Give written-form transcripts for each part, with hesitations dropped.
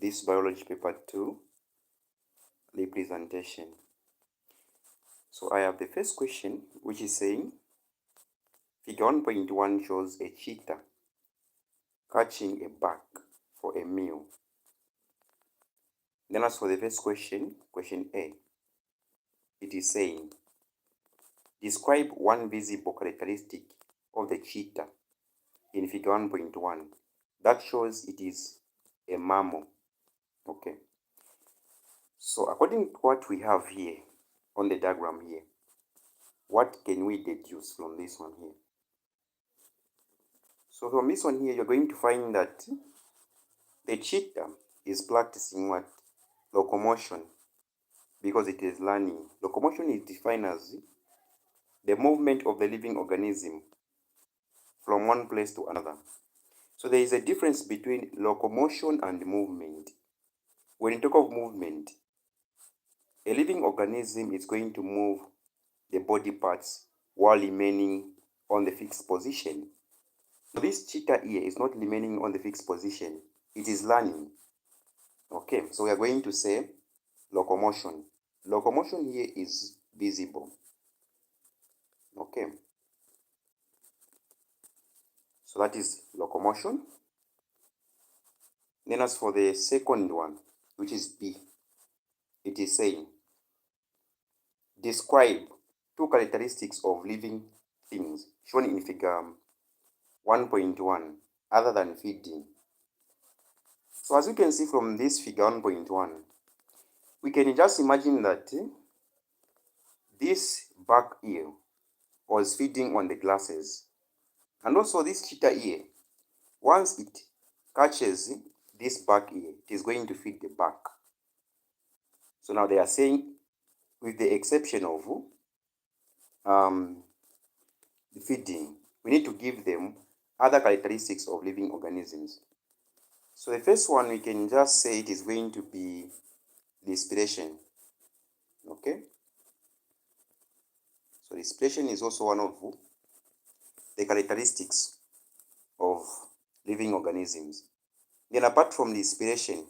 this biology paper 2, representation. So I have the first question, which is saying, figure 1.1 shows a cheetah catching a buck for a meal. Then as for the first question, question A, it is saying, describe one visible characteristic of the cheetah in figure 1.1 that shows it is a mammal. Okay. So according to what we have here on the diagram here, what can we deduce from this one here? So from this one here, you're going to find that the cheetah is practicing what? Locomotion, because it is learning. Locomotion is defined as the movement of the living organism from one place to another. So there is a difference between locomotion and movement. When you talk of movement, a living organism is going to move the body parts while remaining on the fixed position. This cheetah here is not remaining on the fixed position. It is learning. Okay, so we are going to say locomotion. Locomotion here is visible. Okay. So that is locomotion. Then as for the second one, which is B, it is saying, describe two characteristics of living things shown in figure 1.1 other than feeding. So as you can see from this figure 1.1, we can just imagine that this buck here was feeding on the glasses. And also this cheetah here, once it catches this buck here, it is going to feed the buck. So now they are saying, with the exception of the feeding, we need to give them other characteristics of living organisms. So the first one, we can just say it is going to be respiration. Okay? So respiration is also one of the characteristics of living organisms. Then apart from respiration,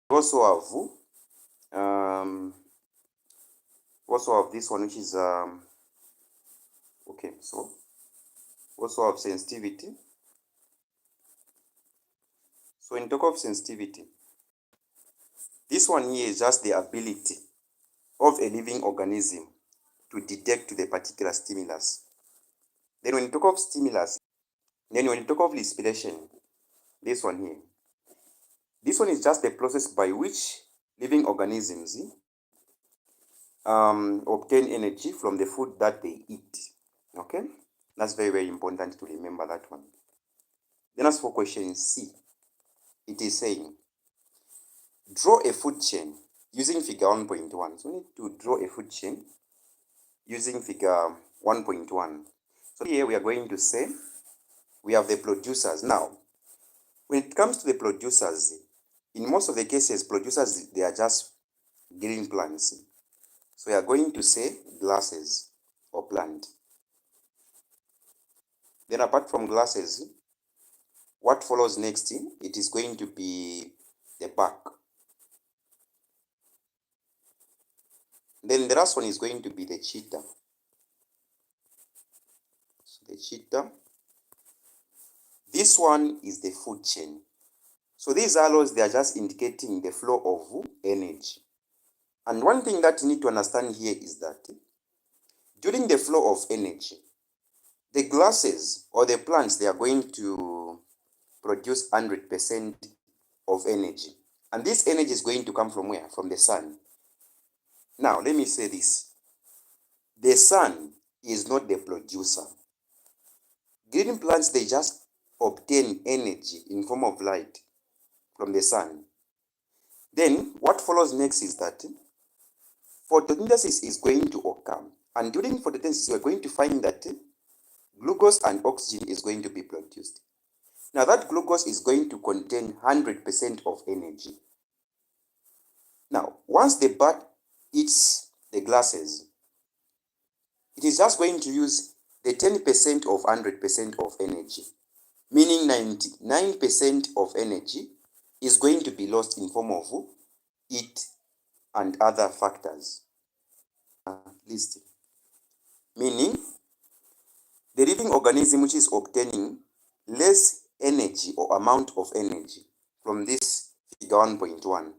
we also have this one, which is okay, so also have sensitivity. So in talk of sensitivity, this one here is just the ability of a living organism to detect the particular stimulus. Then when you talk of stimulus, then when you talk of respiration, this one here, this one is just the process by which living organisms obtain energy from the food that they eat. Okay, that's very, very important to remember that one. Then as for question C, it is saying, draw a food chain using figure 1.1. So we need to draw a food chain using figure 1.1. So here we are going to say we have the producers. Now, when it comes to the producers, in most of the cases, producers, they are just green plants. So we are going to say grasses or plant. Then apart from grasses, what follows next? It is going to be the bark. Then the last one is going to be the cheetah. So the cheetah. This one is the food chain. So these arrows, they are just indicating the flow of energy. And one thing that you need to understand here is that during the flow of energy, the grasses or the plants, they are going to produce 100% of energy. And this energy is going to come from where? From the sun. Now, let me say this. The sun is not the producer. Green plants, they just obtain energy in form of light from the sun. Then, what follows next is that photosynthesis is going to occur. And during photosynthesis, we are going to find that glucose and oxygen is going to be produced. Now, that glucose is going to contain 100% of energy. Now, once the bat eats the grasses, it is just going to use the 10% of 100% of energy, meaning 99% of energy is going to be lost in form of heat and other factors. List. Meaning, the living organism which is obtaining less energy or amount of energy from this figure 1.1.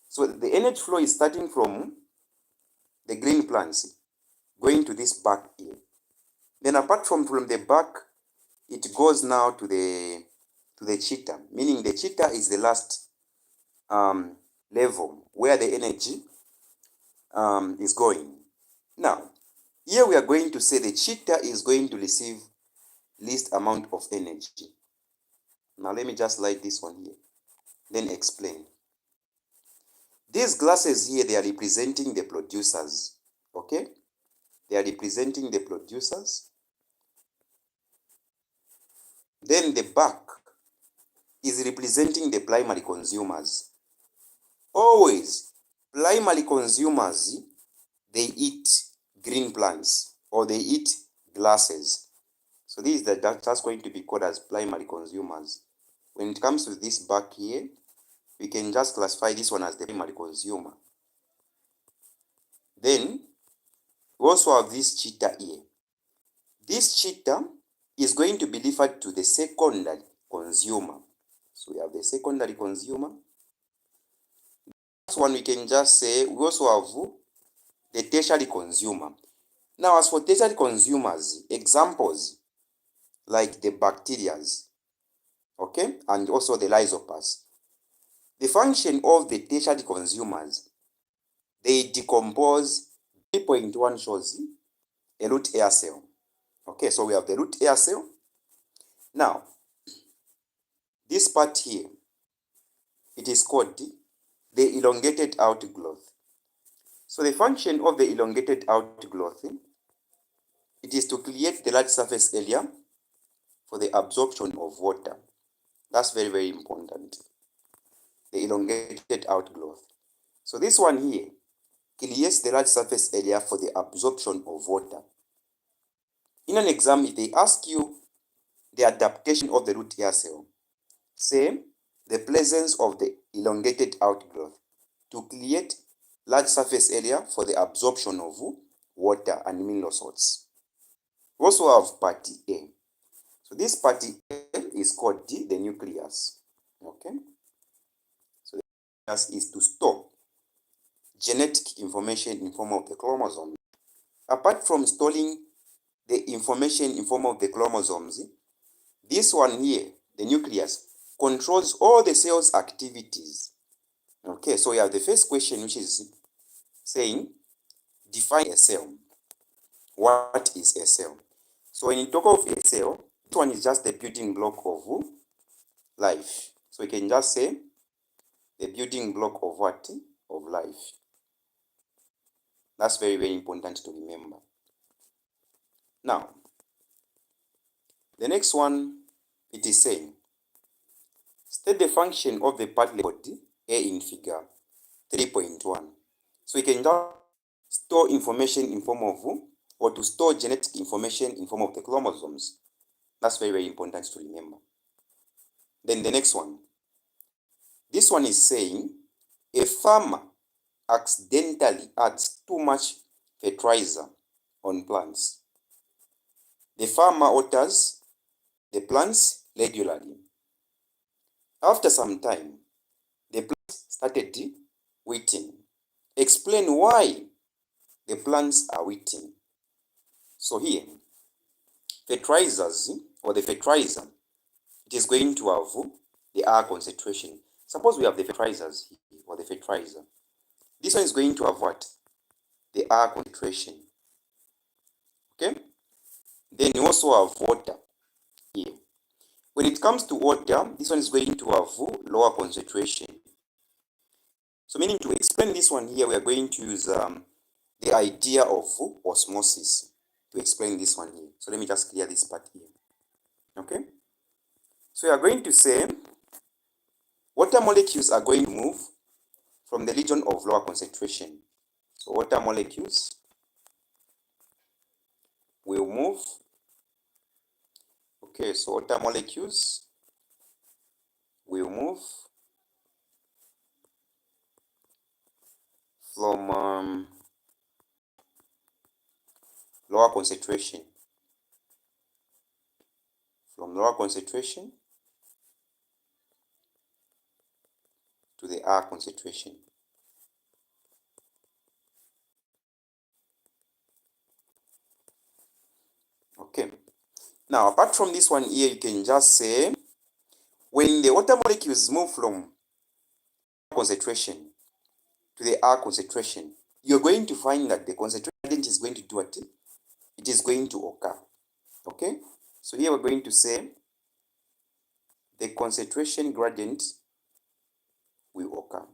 So the energy flow is starting from the green plants going to this back here. Then apart from the back, it goes now to the cheetah, meaning the cheetah is the last level where the energy is going. Now, here we are going to say the cheetah is going to receive least amount of energy. Now let me just light this one here, then explain. These glasses here, they are representing the producers, okay? They are representing the producers. Then the back is representing the primary consumers. Always, primary consumers, they eat green plants or they eat glasses. So these are just going to be called as primary consumers. When it comes to this back here, we can just classify this one as the primary consumer. Then, we also have this cheetah here. This cheetah is going to be referred to the secondary consumer. So we have the secondary consumer. This one we can just say, we also have the tertiary consumer. Now, as for tertiary consumers, examples like the bacteria, okay, and also the rhizopas. The function of the tertiary consumers, they decompose. 3.1 shows a root air cell. Okay, so we have the root air cell. Now, this part here, it is called the elongated outgrowth. So the function of the elongated outgrowth, it is to create the large surface area for the absorption of water. That's very, very important. The elongated outgrowth. So this one here creates the large surface area for the absorption of water. In an exam, if they ask you the adaptation of the root air cell, say the presence of the elongated outgrowth to create large surface area for the absorption of water and mineral salts. We also have part A. So this part A is called the nucleus. Okay. So the nucleus is to store genetic information in form of the chromosome. Apart from storing the information in form of the chromosomes, this one here, the nucleus, controls all the cell's activities. Okay, so we have the first question, which is saying, define a cell. What is a cell? So when you talk of a cell, this one is just the building block of life. So we can just say the building block of what? Of life. That's very, very important to remember. Now, the next one, it is saying, state the function of the part labeled A in figure 3.1. So we can just store information in form of, or to store genetic information in form of the chromosomes. That's very, very important to remember. Then the next one. This one is saying, a farmer accidentally adds too much fertilizer on plants. The farmer waters the plants regularly. After some time, the plants started waiting. Explain why the plants are waiting. So here, fertilizers or the fertilizer, it is going to have the R concentration. Suppose we have the fertilizers here, or the fertilizer. This one is going to have what? The R concentration. Okay? Then you also have water here. When it comes to water, this one is going to have lower concentration. So meaning to explain this one here, we are going to use the idea of osmosis to explain this one here. So let me just clear this part here. Okay? So we are going to say water molecules are going to move from the region of lower concentration. So water molecules will move. Okay, so water molecules will move from lower concentration, to the higher concentration. Okay. Now, apart from this one here, you can just say when the water molecules move from concentration to the higher concentration, you're going to find that the concentration gradient is going to do what? It is going to occur. Okay? So here we're going to say the concentration gradient will occur.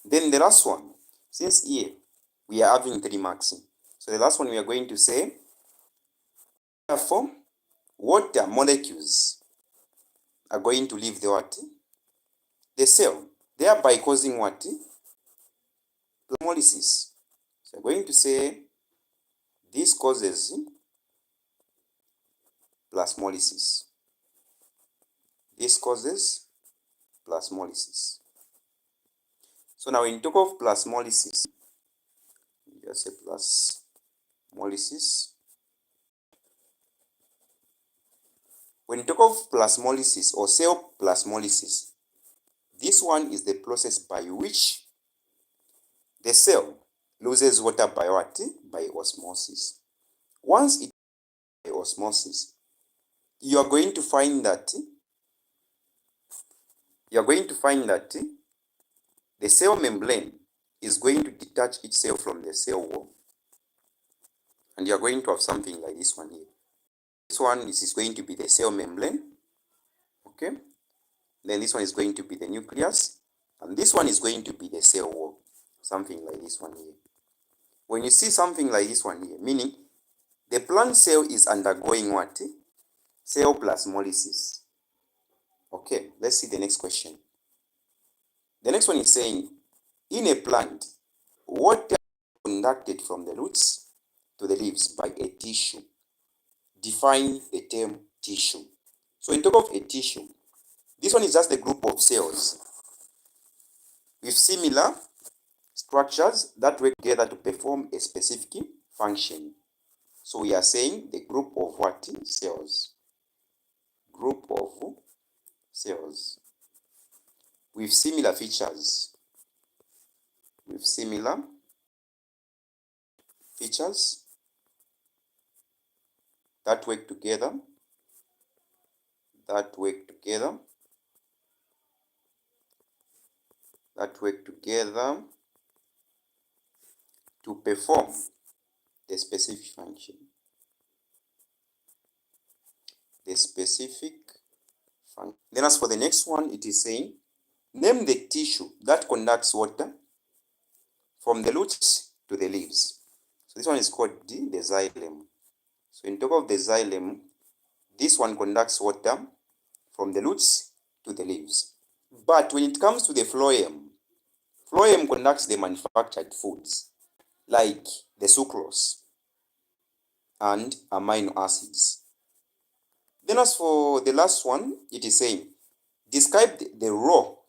Then the last one, since here we are having 3 marks, so the last one we are going to say, therefore, water molecules are going to leave the what? The cell, thereby causing what? Plasmolysis. So we're going to say this causes plasmolysis. This causes plasmolysis. So now when you talk of plasmolysis, just say plasmolysis. When you talk of plasmolysis or cell plasmolysis, this one is the process by which the cell loses water by what? By osmosis. Once it by osmosis, you are going to find that the cell membrane is going to detach itself from the cell wall, and you are going to have something like this one here. This one is going to be the cell membrane, okay? Then this one is going to be the nucleus, and this one is going to be the cell wall, something like this one here. When you see something like this one here, meaning the plant cell is undergoing what? Cell plasmolysis. Okay, let's see the next question. The next one is saying, in a plant, water is conducted from the roots to the leaves by a tissue. Define the term tissue. So in talk of a tissue, this one is just a group of cells with similar structures that work together to perform a specific function. So we are saying the group of what? Cells. Group of cells with similar features. That work together. To perform the specific function. Then as for the next one, it is saying, name the tissue that conducts water from the roots to the leaves. So this one is called the xylem. So in talk of the xylem, this one conducts water from the roots to the leaves. But when it comes to the phloem conducts the manufactured foods like the sucrose and amino acids. Then as for the last one, it is saying, describe the role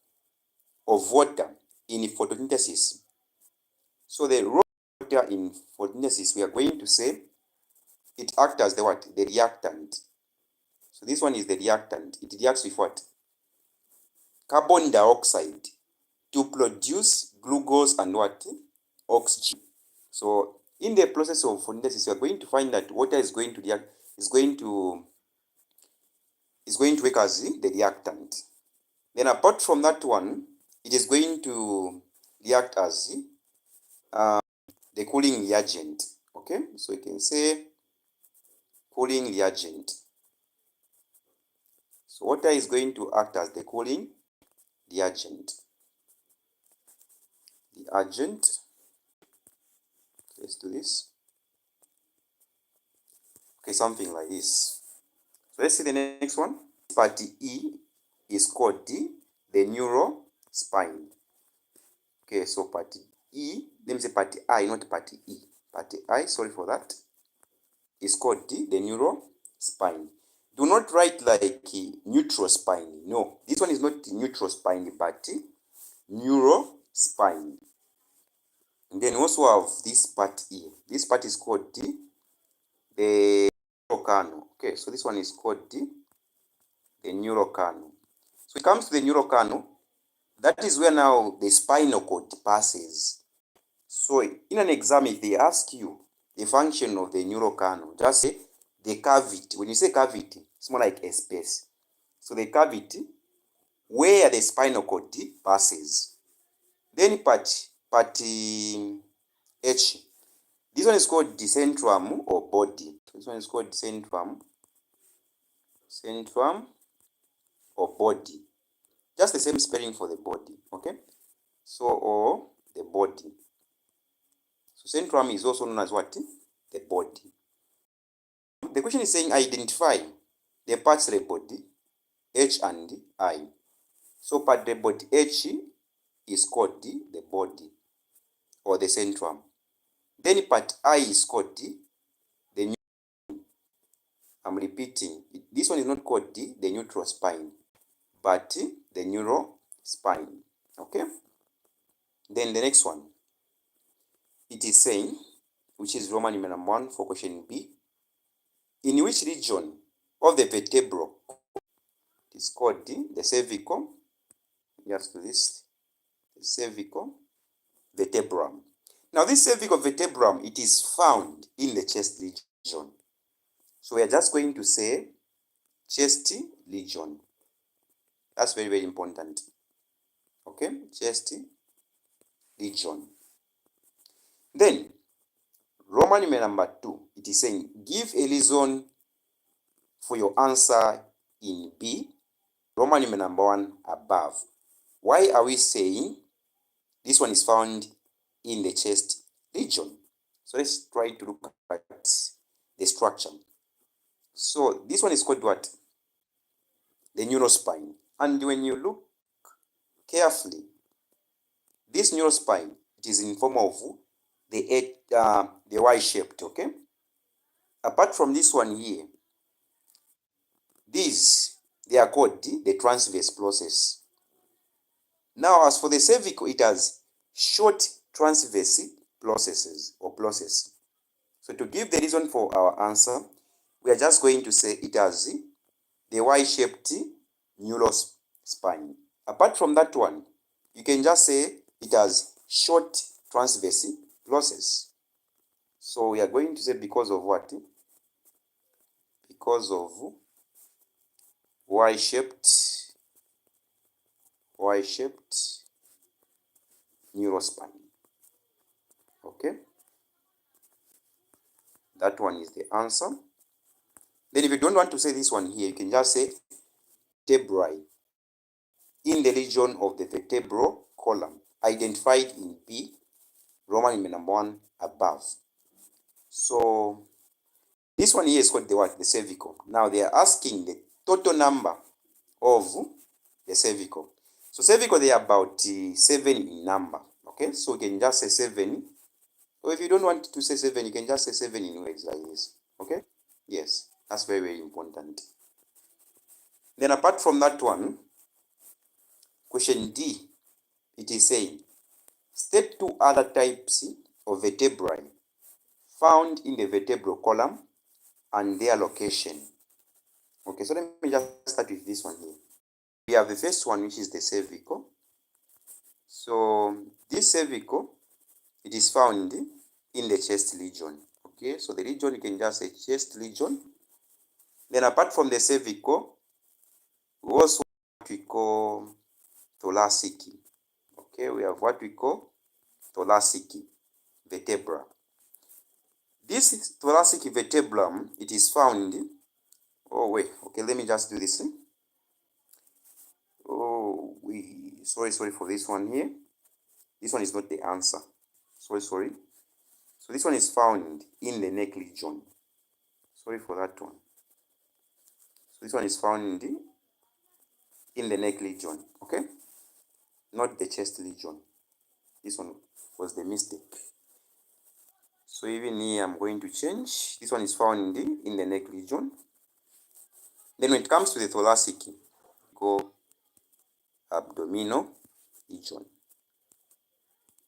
of water in photosynthesis. So the role of water in photosynthesis, we are going to say it acts as the what? The reactant. So this one is the reactant. It reacts with what? Carbon dioxide to produce glucose and what? Oxygen. So in the process of photosynthesis, you are going to find that water is going to react, is going to work as the reactant. Then apart from that one, it is going to react as the cooling reagent. Okay, so you can say cooling reagent. So water is going to act as the cooling reagent. Let's do this. Okay, something like this. So let's see the next one. Part E is called the neural spine. Okay, so part E, let me say part I, not part E. Part I, sorry for that, is called the neural spine. Do not write like neutral spine. No, this one is not neutral spine, but neural spine. And then also have this part here. This part is called the neural canal. Okay, so this one is called the neural canal. So it comes to the neural canal. That is where now the spinal cord passes. So in an exam, if they ask you the function of the neural canal, just say the cavity. When you say cavity, it's more like a space. So the cavity where the spinal cord passes. Then part H. This one is called the centrum or body. This one is called centrum or body. Just the same spelling for the body. Okay. So or the body. So centrum is also known as what? The body. The question is saying identify the parts of the body, H and I. So part the body H is called the body or the centrum. Then part I is called the neutral. I'm repeating. This one is not called the neutral spine, but the neural spine. Okay. Then the next one, it is saying, which is Roman numeral 1 for question B, in which region of the vertebra it is called the cervical, just do this, the cervical vertebrum. Now this cervical vertebrum, it is found in the chest region. So we are just going to say chest region. That's very, very important. Okay, chest region. Then Roman numeral number 2, it is saying give a reason for your answer in B, Roman numeral number 1 above. Why are we saying this one is found in the chest region? So let's try to look at the structure. So this one is called what? The neural spine. And when you look carefully, this neural spine, it is in form of the Y-shaped, okay? Apart from this one here, these, they are called the transverse process. Now, as for the cervical, it has short transverse processes or process. So to give the reason for our answer, we are just going to say it has the Y-shaped neural spine. Apart from that one, you can just say it has short transverse process. So we are going to say because of what? Because of Y-shaped neural spine. Okay, that one is the answer. Then if you don't want to say this one here, you can just say vertebrae in the region of the vertebral column identified in B, Roman numeral number 1 above. So this one here is called the what? The cervical. Now they are asking the total number of the cervical. So cervical, they are about 7 in number. Okay, so you can just say 7. Or if you don't want to say 7, you can just say 7 in words like this. Okay, yes, that's very, very important. Then apart from that one, question D, it is saying, state 2 other types of vertebrae found in the vertebral column and their location. Okay, so let me just start with this one here. We have the first one, which is the cervical. So this cervical, it is found in the chest region. Okay, so the region, you can just say chest region. Then apart from the cervical, we also have what we call thoracic. Okay, we have what we call thoracic vertebra. This thoracic vertebrum, it is found, oh wait, okay, let me just do this. Oh, sorry for this one here. This one is not the answer. Sorry. So this one is found in the neck region. Sorry for that one. So this one is found in the neck region, okay? Not the chest region. This one was the mistake. So even here, I'm going to change. This one is found in the neck region. Then when it comes to the thoracic, go abdominal region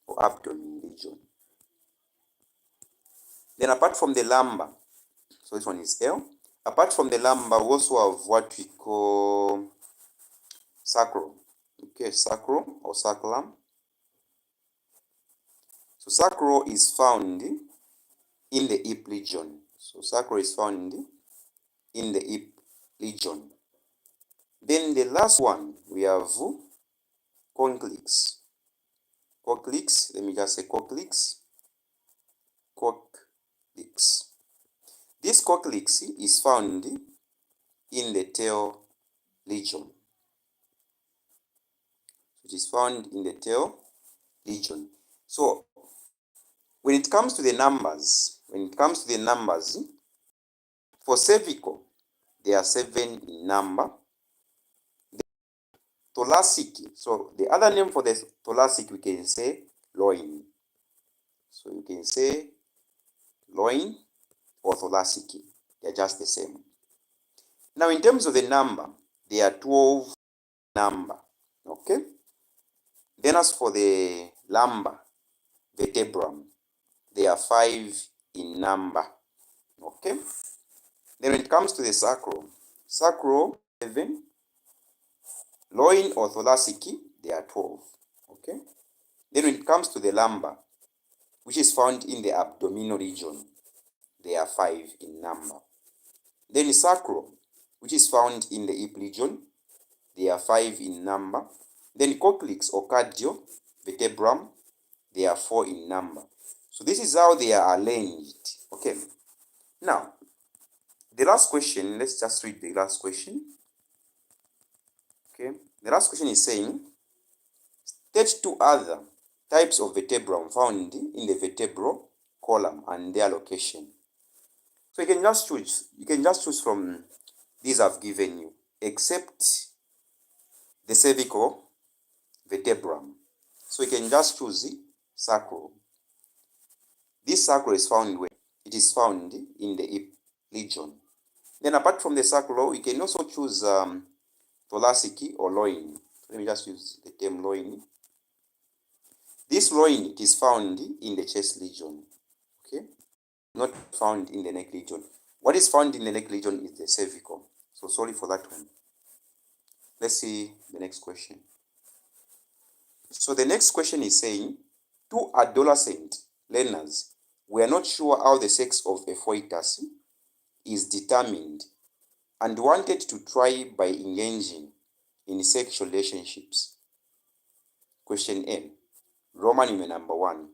or abdomen region. Then apart from the lumbar, so this one is L. Apart from the lumbar, we also have what we call sacral. Okay, sacral or sacrum. So sacral is found in the hip region. So sacral is found in the hip region. Then the last one, we have coccyx. Coccyx, let me just say coccyx. Coccyx. This coccyx is found in the tail region. It is found in the tail region. So when it comes to the numbers, for cervical, there are 7 in number. Thoracic, so the other name for the thoracic, we can say loin. So you can say loin or thoracic, they're just the same. Now in terms of the number, there are 12 number, okay? Then as for the lumbar vertebrum, there are 5 in number, okay? Then when it comes to the sacral, 7, loin or thoracic, there are 12, okay? Then when it comes to the lumbar, which is found in the abdominal region, there are 5 in number. Then sacral, which is found in the hip region, there are 5 in number. Then coccyx or cardio vertebrum, there are 4 in number. So this is how they are arranged. Okay. Now, the last question, let's just read the last question. Okay. The last question is saying, state 2 other types of vertebrum found in the vertebral column and their location. So you can just choose from these I've given you, except the cervical vertebrum. So you can just choose the sacral. This sacral is found where? It is found in the hip region. Then apart from the sacral, we can also choose thoracic or loin. Let me just use the term loin. This loin, it is found in the chest region. Okay? Not found in the neck region. What is found in the neck region is the cervical. So sorry for that one. Let's see the next question. So the next question is saying, 2 adolescent learners were not sure how the sex of a fetus is determined and wanted to try by engaging in sexual relationships. Question A, Roman numeral number 1.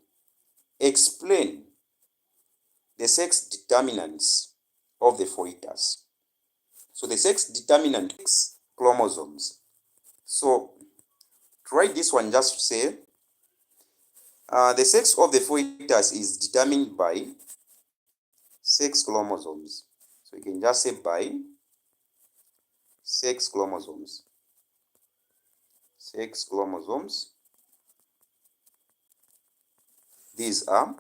Explain the sex determinants of the fetus. So the sex determinant X chromosomes. So to write this one, just to say the sex of the fetus is determined by sex chromosomes. So you can just say by sex chromosomes. Sex chromosomes. These are,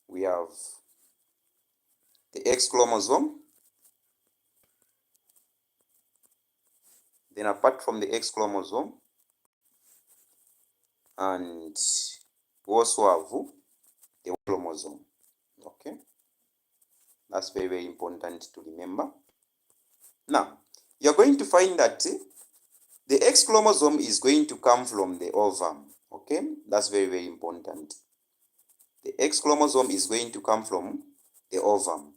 we have the X chromosome. Then apart from the X chromosome, and we also have the Y chromosome. Okay, that's very, very important to remember. Now, you're going to find that the X chromosome is going to come from the ovum. Okay, that's very, very important. The X chromosome is going to come from the ovum.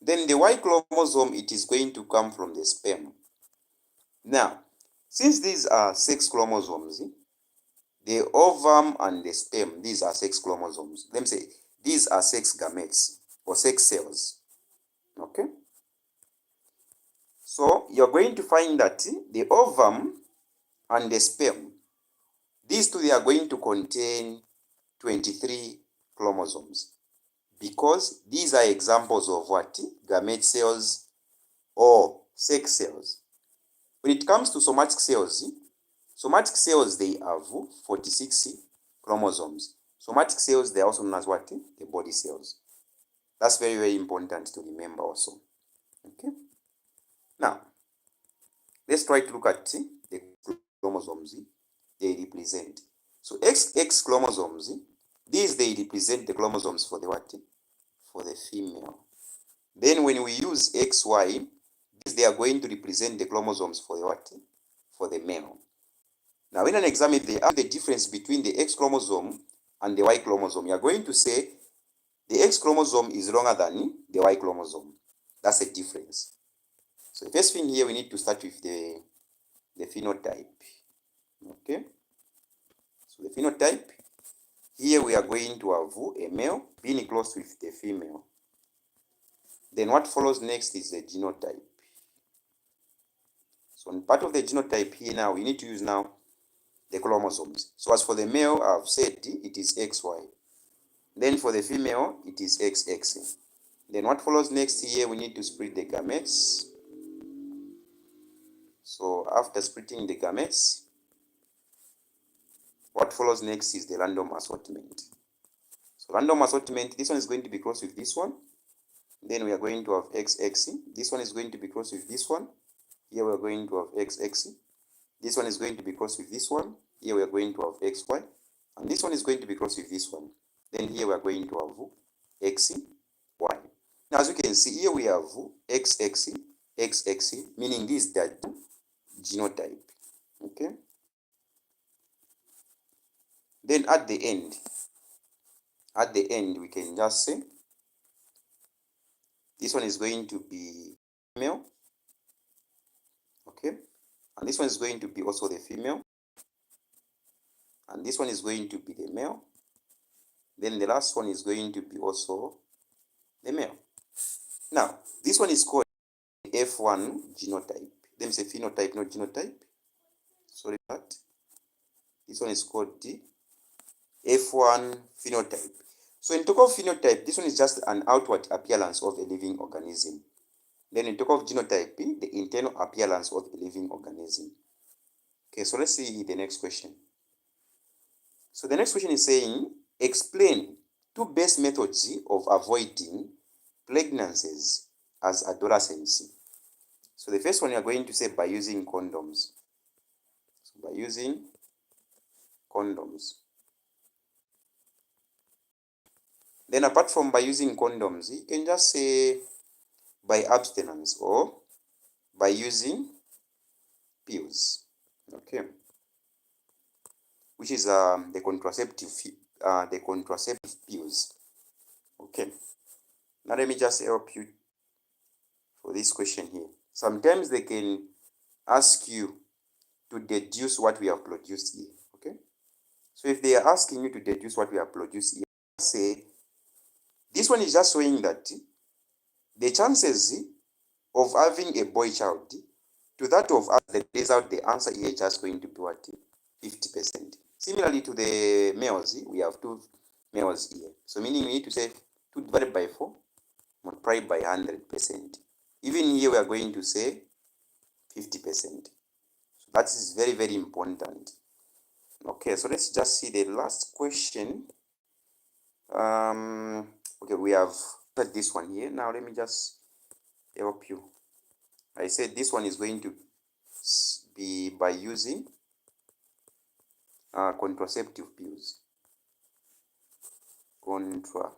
Then the Y chromosome, it is going to come from the sperm. Now, since these are sex chromosomes, the ovum and the sperm, these are sex chromosomes. Let me say, these are sex gametes or sex cells. Okay? So, you're going to find that the ovum and the sperm, these two, they are going to contain 23 chromosomes, because these are examples of what? Gamete cells or sex cells. When it comes to somatic cells, they have 46 chromosomes. Somatic cells, they are also known as what? The body cells. That's very, very important to remember also. Okay. Now, let's try to look at the chromosomes they represent. So XX chromosomes, these they represent the chromosomes for the what? For the female. Then when we use XY, these they are going to represent the chromosomes for the what? For the male. Now in an exam, if they ask the difference between the X chromosome and the Y chromosome, you are going to say the X chromosome is longer than the Y chromosome. That's a difference. So the first thing here, we need to start with the phenotype. Okay. So the phenotype, here we are going to have a male being close with the female. Then what follows next is the genotype. So in part of the genotype here now, we need to use now the chromosomes. So as for the male, I've said it is XY. Then for the female, it is XX. Then what follows next here, we need to split the gametes. So after splitting the gametes, what follows next is the random assortment. So random assortment, this one is going to be crossed with this one. Then we are going to have XX. This one is going to be crossed with this one. Here we are going to have XX. This one is going to be crossed with this one. Here we are going to have XY. And this one is going to be crossed with this one. Then here we are going to have XY. Now as you can see, here we have XX, XX, meaning this is the genotype. Okay. Then at the end, we can just say this one is going to be male. Okay. And this one is going to be also the female. And this one is going to be the male. Then the last one is going to be also the male. Now, this one is called F1 genotype. Let me say phenotype, not genotype. Sorry about that. This one is called the F1 phenotype. So in talk of phenotype, this one is just an outward appearance of a living organism. Then in talk of genotype, the internal appearance of a living organism. Okay, so let's see the next question. So the next question is saying, explain two best methods of avoiding pregnancies as adolescents. So the first one you are going to say by using condoms. So by using condoms. Then apart from by using condoms, you can just say by abstinence or by using pills. Okay. Which is the contraceptive pills. Okay. Now let me just help you for this question here. Sometimes they can ask you to deduce what we have produced here. Okay. So if they are asking you to deduce what we have produced here, say this one is just showing that the chances of having a boy child to that of the result, the answer here is just going to be what? 50%. Similarly to the males, we have two males here. So meaning we need to say 2 divided by 4 multiplied by 100%. Even here we are going to say 50%. So that is very, very important. Okay, so let's just see the last question. Okay, we have got this one here. Now let me just help you. I said this one is going to be by using contraceptive pills. Contraceptive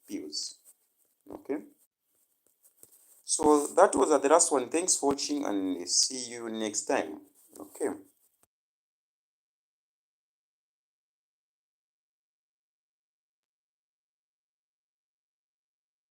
pills. Okay. So that was the last one. Thanks for watching and see you next time. Okay.